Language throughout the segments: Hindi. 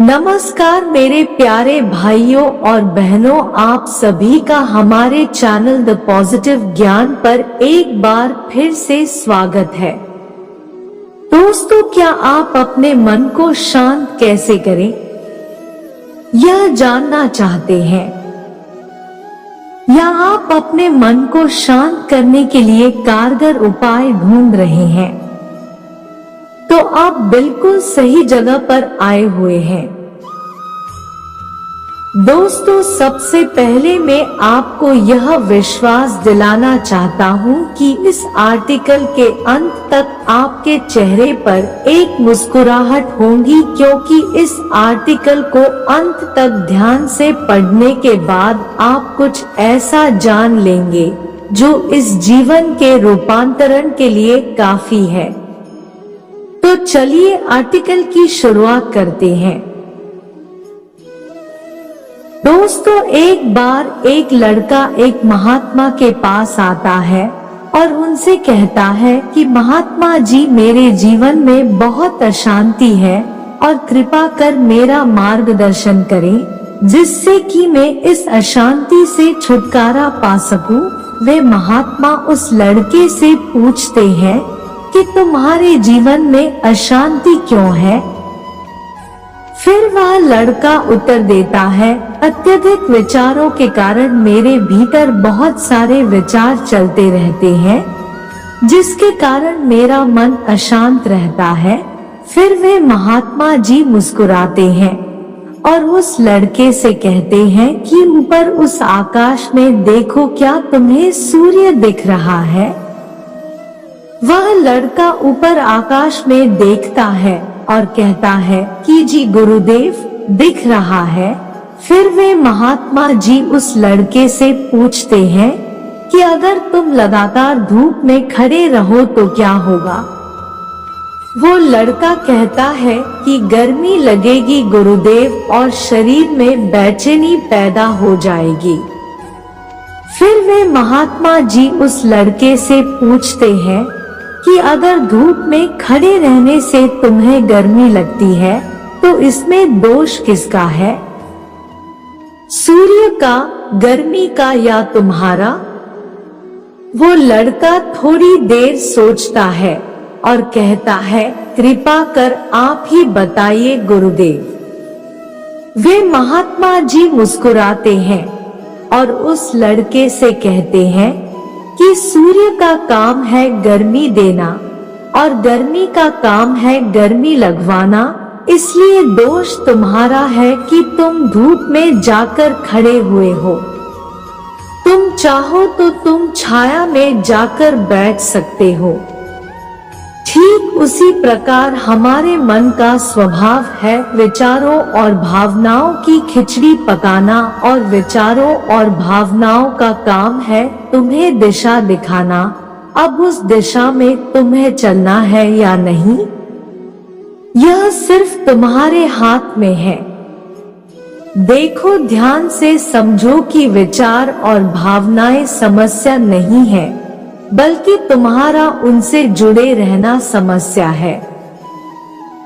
नमस्कार मेरे प्यारे भाइयों और बहनों, आप सभी का हमारे चैनल द पॉजिटिव ज्ञान पर एक बार फिर से स्वागत है। दोस्तों, क्या आप अपने मन को शांत कैसे करें, यह जानना चाहते हैं? या आप अपने मन को शांत करने के लिए कारगर उपाय ढूंढ रहे हैं? तो आप बिल्कुल सही जगह पर आए हुए हैं। दोस्तों, सबसे पहले मैं आपको यह विश्वास दिलाना चाहता हूं कि इस आर्टिकल के अंत तक आपके चेहरे पर एक मुस्कुराहट होगी, क्योंकि इस आर्टिकल को अंत तक ध्यान से पढ़ने के बाद आप कुछ ऐसा जान लेंगे जो इस जीवन के रूपांतरण के लिए काफी है। तो चलिए आर्टिकल की शुरुआत करते हैं। दोस्तों, एक बार एक लड़का एक महात्मा के पास आता है और उनसे कहता है कि महात्मा जी, मेरे जीवन में बहुत अशांति है और कृपा कर मेरा मार्गदर्शन करें, जिससे कि मैं इस अशांति से छुटकारा पा सकूं। वे महात्मा उस लड़के से पूछते हैं कि तुम्हारे जीवन में अशांति क्यों है? फिर वह लड़का उत्तर देता है, अत्यधिक विचारों के कारण मेरे भीतर बहुत सारे विचार चलते रहते हैं, जिसके कारण मेरा मन अशांत रहता है। फिर वे महात्मा जी मुस्कुराते हैं और उस लड़के से कहते हैं कि ऊपर उस आकाश में देखो, क्या तुम्हें सूर्य दिख रहा है? वह लड़का ऊपर आकाश में देखता है और कहता है कि जी गुरुदेव, दिख रहा है। फिर वे महात्मा जी उस लड़के से पूछते हैं कि अगर तुम लगातार धूप में खड़े रहो तो क्या होगा? वो लड़का कहता है कि गर्मी लगेगी गुरुदेव, और शरीर में बेचैनी पैदा हो जाएगी। फिर वे महात्मा जी उस लड़के से पूछते हैं कि अगर धूप में खड़े रहने से तुम्हें गर्मी लगती है तो इसमें दोष किसका है? सूर्य का, गर्मी का, या तुम्हारा? वो लड़का थोड़ी देर सोचता है और कहता है, कृपा कर आप ही बताइए गुरुदेव। वे महात्मा जी मुस्कुराते हैं और उस लड़के से कहते हैं कि सूर्य का काम है गर्मी देना और गर्मी का काम है गर्मी लगवाना, इसलिए दोष तुम्हारा है कि तुम धूप में जाकर खड़े हुए हो। तुम चाहो तो तुम छाया में जाकर बैठ सकते हो। ठीक उसी प्रकार हमारे मन का स्वभाव है विचारों और भावनाओं की खिचड़ी पकाना, और विचारों और भावनाओं का काम है तुम्हें दिशा दिखाना। अब उस दिशा में तुम्हें चलना है या नहीं, यह सिर्फ तुम्हारे हाथ में है। देखो, ध्यान से समझो कि विचार और भावनाएं समस्या नहीं है, बल्कि तुम्हारा उनसे जुड़े रहना समस्या है।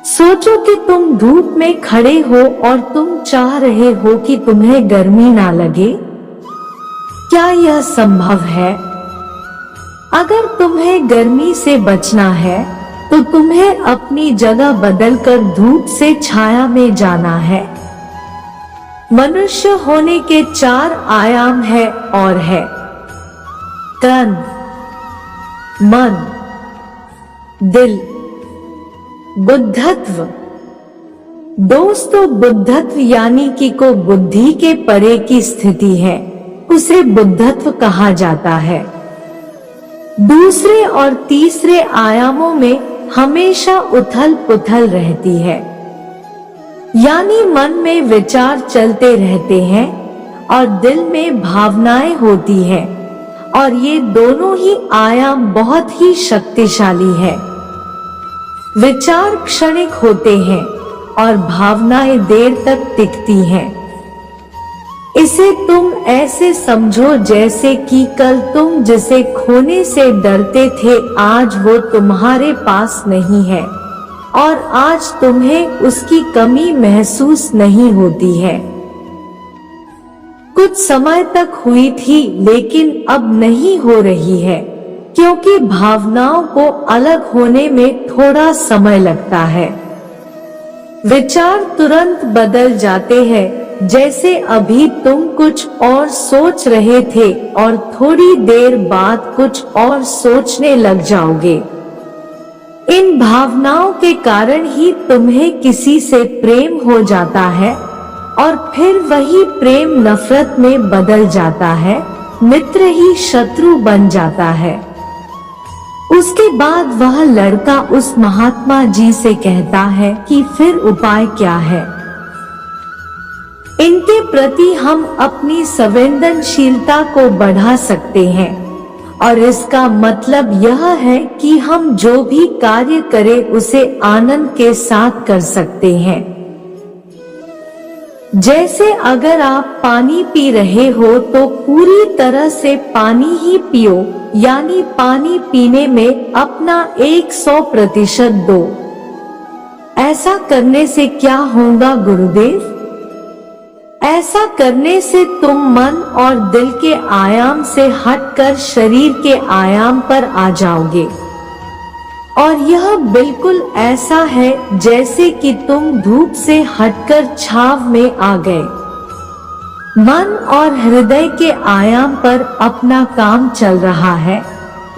सोचो कि तुम धूप में खड़े हो और तुम चाह रहे हो कि तुम्हें गर्मी ना लगे। क्या यह संभव है? अगर तुम्हें गर्मी से बचना है तो तुम्हें अपनी जगह बदलकर धूप से छाया में जाना है। मनुष्य होने के 4 आयाम है और है तन, मन, दिल, बुद्धत्व। दोस्तों, बुद्धत्व यानी कि को बुद्धि के परे की स्थिति है, उसे बुद्धत्व कहा जाता है। दूसरे और तीसरे आयामों में हमेशा उथल पुथल रहती है, यानी मन में विचार चलते रहते हैं और दिल में भावनाएं होती है, और ये दोनों ही आयाम बहुत ही शक्तिशाली है। विचार क्षणिक होते हैं और भावनाएं देर तक टिकती हैं। इसे तुम ऐसे समझो जैसे कि कल तुम जिसे खोने से डरते थे आज वो तुम्हारे पास नहीं है। और आज तुम्हें उसकी कमी महसूस नहीं होती है। कुछ समय तक हुई थी लेकिन अब नहीं हो रही है, क्योंकि भावनाओं को अलग होने में थोड़ा समय लगता है। विचार तुरंत बदल जाते हैं, जैसे अभी तुम कुछ और सोच रहे थे और थोड़ी देर बाद कुछ और सोचने लग जाओगे। इन भावनाओं के कारण ही तुम्हें किसी से प्रेम हो जाता है और फिर वही प्रेम नफरत में बदल जाता है, मित्र ही शत्रु बन जाता है। उसके बाद वह लड़का उस महात्मा जी से कहता है कि फिर उपाय क्या है। इनके प्रति हम अपनी संवेदनशीलता को बढ़ा सकते हैं और इसका मतलब यह है कि हम जो भी कार्य करें उसे आनंद के साथ कर सकते हैं। जैसे अगर आप पानी पी रहे हो तो पूरी तरह से पानी ही पियो, यानी पानी पीने में अपना 100% दो। ऐसा करने से क्या होगा गुरुदेव? ऐसा करने से तुम मन और दिल के आयाम से हटकर शरीर के आयाम पर आ जाओगे। और यह बिल्कुल ऐसा है जैसे कि तुम धूप से हटकर छाव में आ गए। मन और हृदय के आयाम पर अपना काम चल रहा है,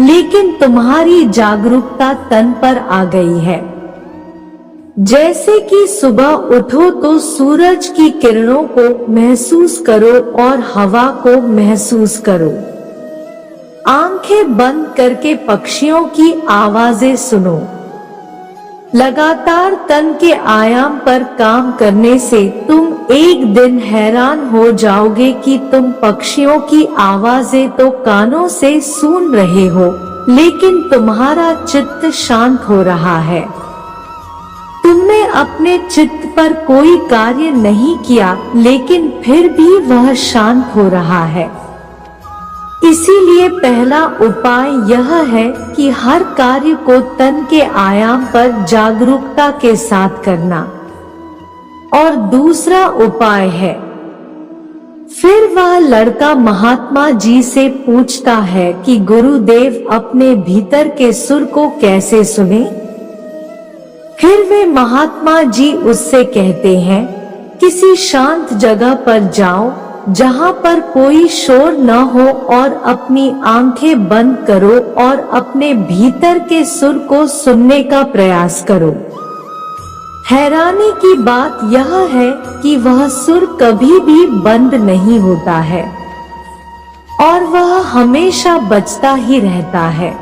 लेकिन तुम्हारी जागरूकता तन पर आ गई है। जैसे कि सुबह उठो तो सूरज की किरणों को महसूस करो और हवा को महसूस करो। आंखें बंद करके पक्षियों की आवाजें सुनो। लगातार तन के आयाम पर काम करने से तुम एक दिन हैरान हो जाओगे कि तुम पक्षियों की आवाजें तो कानों से सुन रहे हो, लेकिन तुम्हारा चित्त शांत हो रहा है। तुमने अपने चित्त पर कोई कार्य नहीं किया, लेकिन फिर भी वह शांत हो रहा है। इसीलिए पहला उपाय यह है कि हर कार्य को तन के आयाम पर जागरूकता के साथ करना। और दूसरा उपाय है, फिर वह लड़का महात्मा जी से पूछता है कि गुरुदेव अपने भीतर के सुर को कैसे सुने। फिर वे महात्मा जी उससे कहते हैं, किसी शांत जगह पर जाओ जहां पर कोई शोर न हो और अपनी आंखें बंद करो और अपने भीतर के सुर को सुनने का प्रयास करो। हैरानी की बात यह है कि वह सुर कभी भी बंद नहीं होता है और वह हमेशा बजता ही रहता है।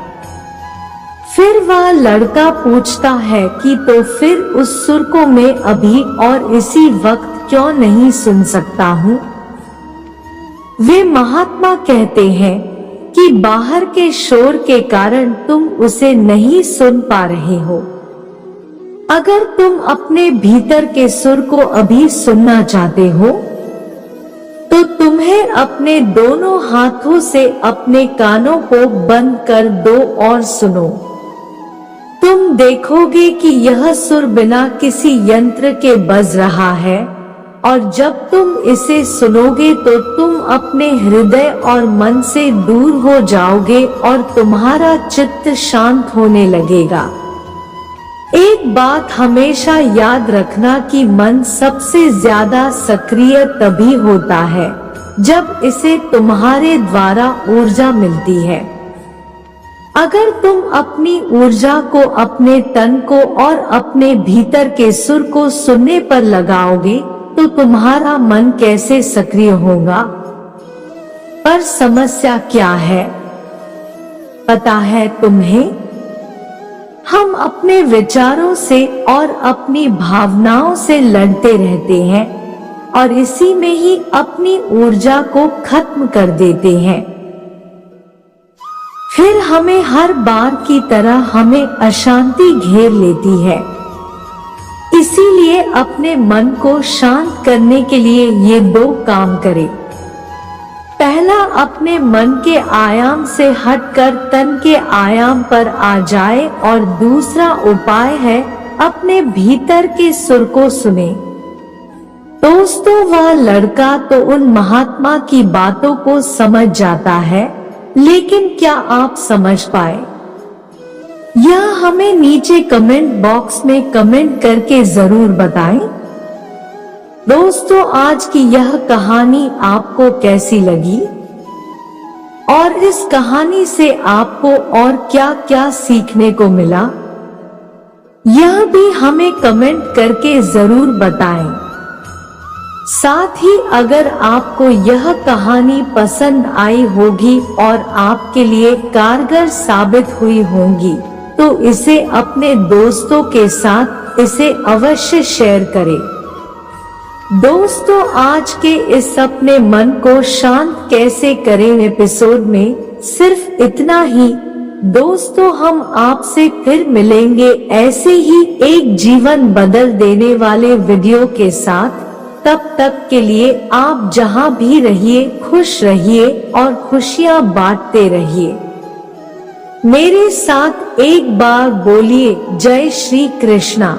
फिर वह लड़का पूछता है कि तो फिर उस सुर को मैं अभी और इसी वक्त क्यों नहीं सुन सकता हूँ? वे महात्मा कहते हैं कि बाहर के शोर के कारण तुम उसे नहीं सुन पा रहे हो। अगर तुम अपने भीतर के सुर को अभी सुनना चाहते हो तो तुम्हें अपने दोनों हाथों से अपने कानों को बंद कर दो और सुनो। तुम देखोगे कि यह सुर बिना किसी यंत्र के बज रहा है और जब तुम इसे सुनोगे तो तुम अपने हृदय और मन से दूर हो जाओगे और तुम्हारा चित्त शांत होने लगेगा। एक बात हमेशा याद रखना कि मन सबसे ज्यादा सक्रिय तभी होता है जब इसे तुम्हारे द्वारा ऊर्जा मिलती है। अगर तुम अपनी ऊर्जा को अपने तन को और अपने भीतर के सुर को सुनने पर लगाओगे तो तुम्हारा मन कैसे सक्रिय होगा? पर समस्या क्या है पता है तुम्हें? हम अपने विचारों से और अपनी भावनाओं से लड़ते रहते हैं और इसी में ही अपनी ऊर्जा को खत्म कर देते हैं। फिर हमें हर बार की तरह हमें अशांति घेर लेती है। इसीलिए अपने मन को शांत करने के लिए ये दो काम करें। पहला, अपने मन के आयाम से हटकर तन के आयाम पर आ जाए और दूसरा उपाय है अपने भीतर के सुर को सुने। दोस्तों, वह लड़का तो उन महात्मा की बातों को समझ जाता है, लेकिन क्या आप समझ पाए? यह हमें नीचे कमेंट बॉक्स में कमेंट करके जरूर बताएं। दोस्तों, आज की यह कहानी आपको कैसी लगी और इस कहानी से आपको और क्या क्या सीखने को मिला, यह भी हमें कमेंट करके जरूर बताएं। साथ ही अगर आपको यह कहानी पसंद आई होगी और आपके लिए कारगर साबित हुई होगी, तो इसे अपने दोस्तों के साथ इसे अवश्य शेयर करें। दोस्तों, आज के इस अपने मन को शांत कैसे करें एपिसोड में सिर्फ इतना ही। दोस्तों, हम आपसे फिर मिलेंगे ऐसे ही एक जीवन बदल देने वाले वीडियो के साथ। तब तक के लिए आप जहां भी रहिए खुश रहिए और खुशियां बांटते रहिए। मेरे साथ एक बार बोलिए, जय श्री कृष्णा।